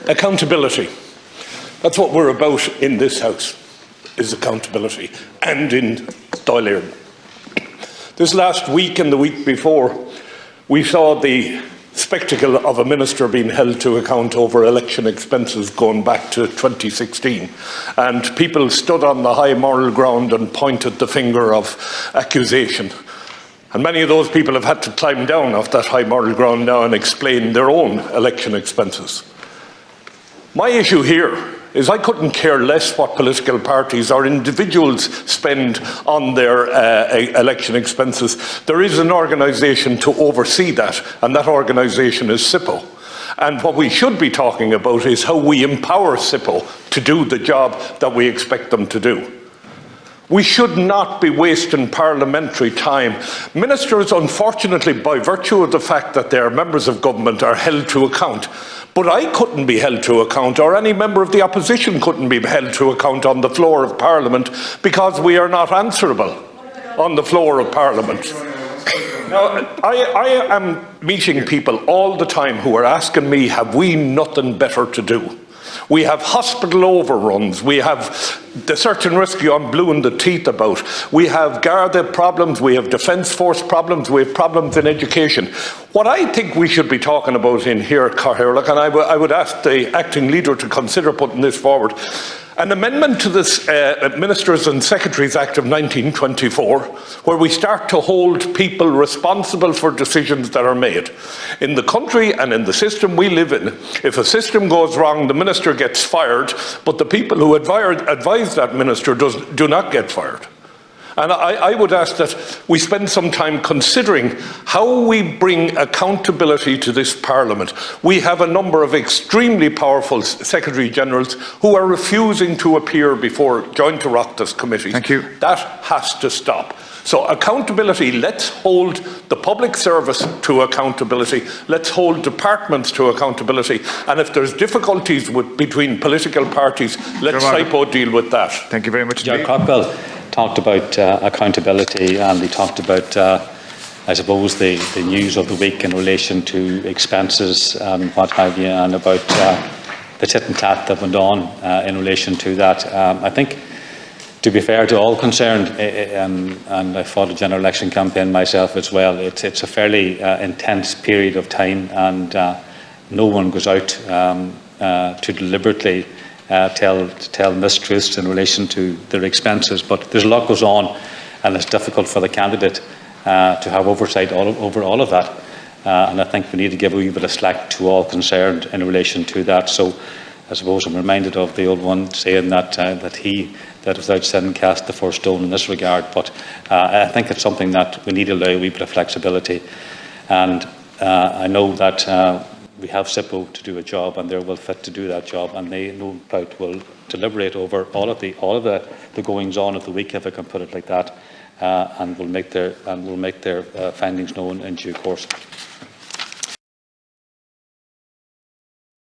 Accountability. That's what we're about in this House, is accountability, and in Dáil Éireann. This last week and the week before, we saw the spectacle of a minister being held to account over election expenses going back to 2016. And people stood on the high moral ground and pointed the finger of accusation. And many of those people have had to climb down off that high moral ground now and explain their own election expenses. My issue here is I couldn't care less what political parties or individuals spend on their election expenses. There is an organisation to oversee that, and that organisation is SIPO. And what we should be talking about is how we empower SIPO to do the job that we expect them to do. We should not be wasting parliamentary time. Ministers, unfortunately, by virtue of the fact that they are members of government, are held to account. But I couldn't be held to account, or any member of the opposition couldn't be held to account on the floor of Parliament, because we are not answerable on the floor of Parliament. Now, I am meeting people all the time who are asking me, have we nothing better to do? We have hospital overruns, we have the search and rescue I'm blue in the teeth about, we have Garda problems, we have Defence Force problems, we have problems in education. What I think we should be talking about in here, Cathaoirleach, and I would ask the acting leader to consider putting this forward, an amendment to this Ministers and Secretaries Act of 1924, where we start to hold people responsible for decisions that are made. In the country and in the system we live in, if a system goes wrong, the minister gets fired, but the people who advise that minister do not get fired. And I would ask that we spend some time considering how we bring accountability to this Parliament. We have a number of extremely powerful Secretary-Generals who are refusing to appear before joint Oireachtas committees. Thank you. That has to stop. So accountability, let's hold the public service to accountability, let's hold departments to accountability, and if there's difficulties between political parties, let SIPO deal with that. Thank you very much. Gerard Craughwell talked about accountability, and he talked about, I suppose, the news of the week in relation to expenses and what have you, and about the tit and tat that went on in relation to that. I think, to be fair to all concerned, and I fought a general election campaign myself as well, it's a fairly intense period of time, and no one goes out to deliberately tell mistruths in relation to their expenses. But there's a lot goes on, and it's difficult for the candidate to have oversight over all of that. And I think we need to give a wee bit of slack to all concerned in relation to that. So I suppose I'm reminded of the old one saying that that without sin cast the first stone in this regard. But I think it's something that we need to allow a wee bit of flexibility. And I know that we have SIPO to do a job, and they're well fit to do that job, and they no doubt will deliberate over all of the goings on of the week, if I can put it like that, and will make their findings known in due course.